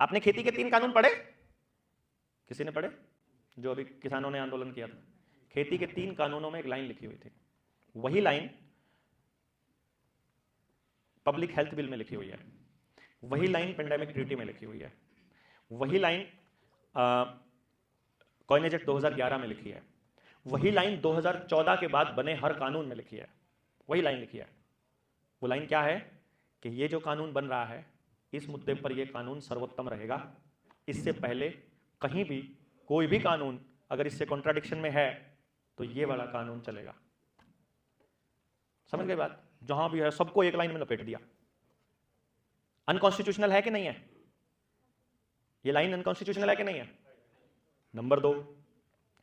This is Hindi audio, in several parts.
आपने खेती के 3 कानून पढ़े? किसी ने पढ़े? जो अभी किसानों ने आंदोलन किया था, खेती के 3 कानूनों में एक लाइन लिखी हुई थी, वही लाइन पब्लिक हेल्थ बिल में लिखी हुई है, वही लाइन पेंडेमिक ट्रीटी में लिखी हुई है, वही लाइन कॉइनेज एक्ट 2011 में लिखी है, वही लाइन 2014 के बाद बने हर कानून में लिखी है, वही लाइन लिखी है। वो लाइन क्या है कि ये जो कानून बन रहा है इस मुद्दे पर ये कानून सर्वोत्तम रहेगा, इससे पहले कहीं भी कोई भी कानून अगर इससे कॉन्ट्राडिक्शन में है तो ये वाला कानून चलेगा। समझ गए बात? जहां भी है सबको एक लाइन में लपेट दिया। अनकॉन्स्टिट्यूशनल है कि नहीं है? ये लाइन अनकॉन्स्टिट्यूशनल है कि नहीं है? नंबर 2,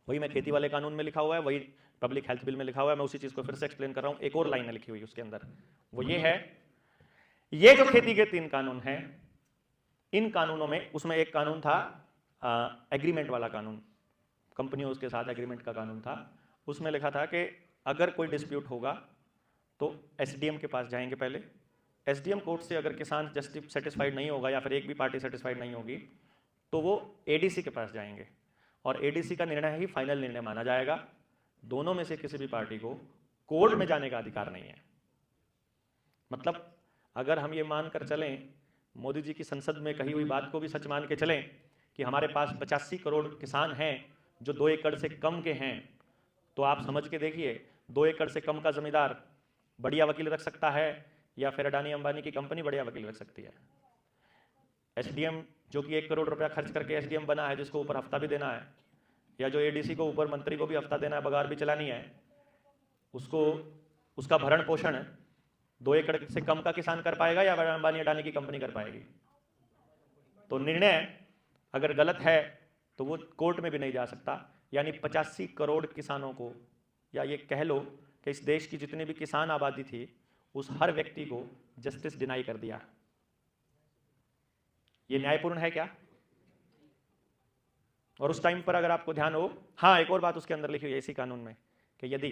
वही मैं खेती वाले कानून में लिखा हुआ है, वही पब्लिक हेल्थ बिल में लिखा हुआ है, मैं उसी चीज को फिर से एक्सप्लेन कर रहा हूं। एक और लाइन है लिखी हुई उसके अंदर, वो ये है, ये जो खेती के 3 कानून हैं, इन कानूनों में उसमें एक कानून था एग्रीमेंट वाला कानून, कंपनियों के साथ एग्रीमेंट का कानून था। उसमें लिखा था कि अगर कोई डिस्प्यूट होगा तो एसडीएम के पास जाएंगे पहले, एसडीएम कोर्ट से अगर किसान जस्टिस सेटिस्फाइड नहीं होगा या फिर एक भी पार्टी सेटिस्फाइड नहीं होगी तो वो एडीसी के पास जाएंगे और एडीसी का निर्णय ही फाइनल निर्णय माना जाएगा। दोनों में से किसी भी पार्टी को कोर्ट में जाने का अधिकार नहीं है। मतलब अगर हम ये मानकर चलें, मोदी जी की संसद में कही हुई बात को भी सच मान के चलें कि हमारे पास 85 करोड़ किसान हैं जो 2 एकड़ से कम के हैं, तो आप समझ के देखिए 2 एकड़ से कम का जमींदार बढ़िया वकील रख सकता है या फिर अडानी अंबानी की कंपनी बढ़िया वकील रख सकती है। एसडीएम जो कि 1 करोड़ रुपया खर्च करके एसडीएम बना है, जिसको ऊपर हफ्ता भी देना है, या जो एडीसी को ऊपर मंत्री को भी हफ्ता देना है, बगार भी चलानी है, उसको उसका भरण पोषण 2 एकड़ से कम का किसान कर पाएगा या अंबानी अडानी की कंपनी कर पाएगी? तो निर्णय अगर गलत है तो वो कोर्ट में भी नहीं जा सकता। यानी 85 करोड़ किसानों को, या ये कह लो कि इस देश की जितनी भी किसान आबादी थी, उस हर व्यक्ति को जस्टिस डिनाई कर दिया। ये न्यायपूर्ण है क्या? और उस टाइम पर अगर आपको ध्यान हो, हाँ एक और बात उसके अंदर लिखी हुई है इसी कानून में कि यदि,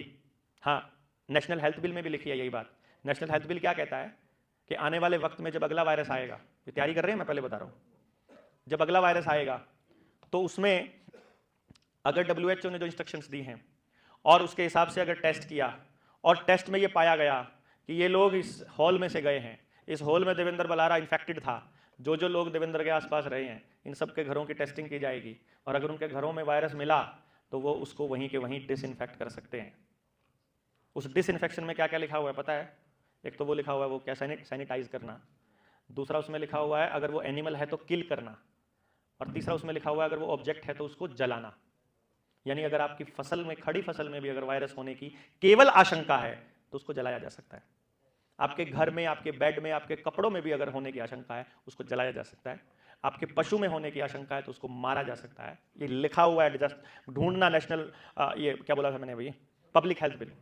हाँ नेशनल हेल्थ बिल में भी लिखी है यही बात। नेशनल हेल्थ बिल क्या कहता है कि आने वाले वक्त में जब अगला वायरस आएगा, ये तैयारी कर रहे हैं, मैं पहले बता रहा हूं, जब अगला वायरस आएगा तो उसमें अगर WHO ने जो इंस्ट्रक्शंस दी हैं और उसके हिसाब से अगर टेस्ट किया और टेस्ट में ये पाया गया कि ये लोग इस हॉल में से गए हैं, इस हॉल में देवेंद्र बलारा इन्फेक्टेड था, जो लोग देवेंद्र के आसपास रहे हैं, इन सब के घरों की टेस्टिंग की जाएगी और अगर उनके घरों में वायरस मिला तो वो उसको वहीं के वहीं डिसइंफेक्ट कर सकते हैं। उस डिसइंफेक्शन में क्या क्या लिखा हुआ है पता है? एक तो वो लिखा हुआ है वो क्या, सैनिटाइज करना, दूसरा उसमें लिखा हुआ है अगर वो एनिमल है तो किल करना, और तीसरा उसमें लिखा हुआ है अगर वो ऑब्जेक्ट है तो उसको जलाना। यानी अगर आपकी फसल में, खड़ी फसल में भी अगर वायरस होने की केवल आशंका है तो उसको जलाया जा सकता है। आपके घर में, आपके बेड में, आपके कपड़ों में भी अगर होने की आशंका है उसको जलाया जा सकता है। आपके पशु में होने की आशंका है तो उसको मारा जा सकता है। ये लिखा हुआ है, जस्ट ढूंढना, नेशनल ये क्या बोला था मैंने अभी, पब्लिक हेल्थ बिल।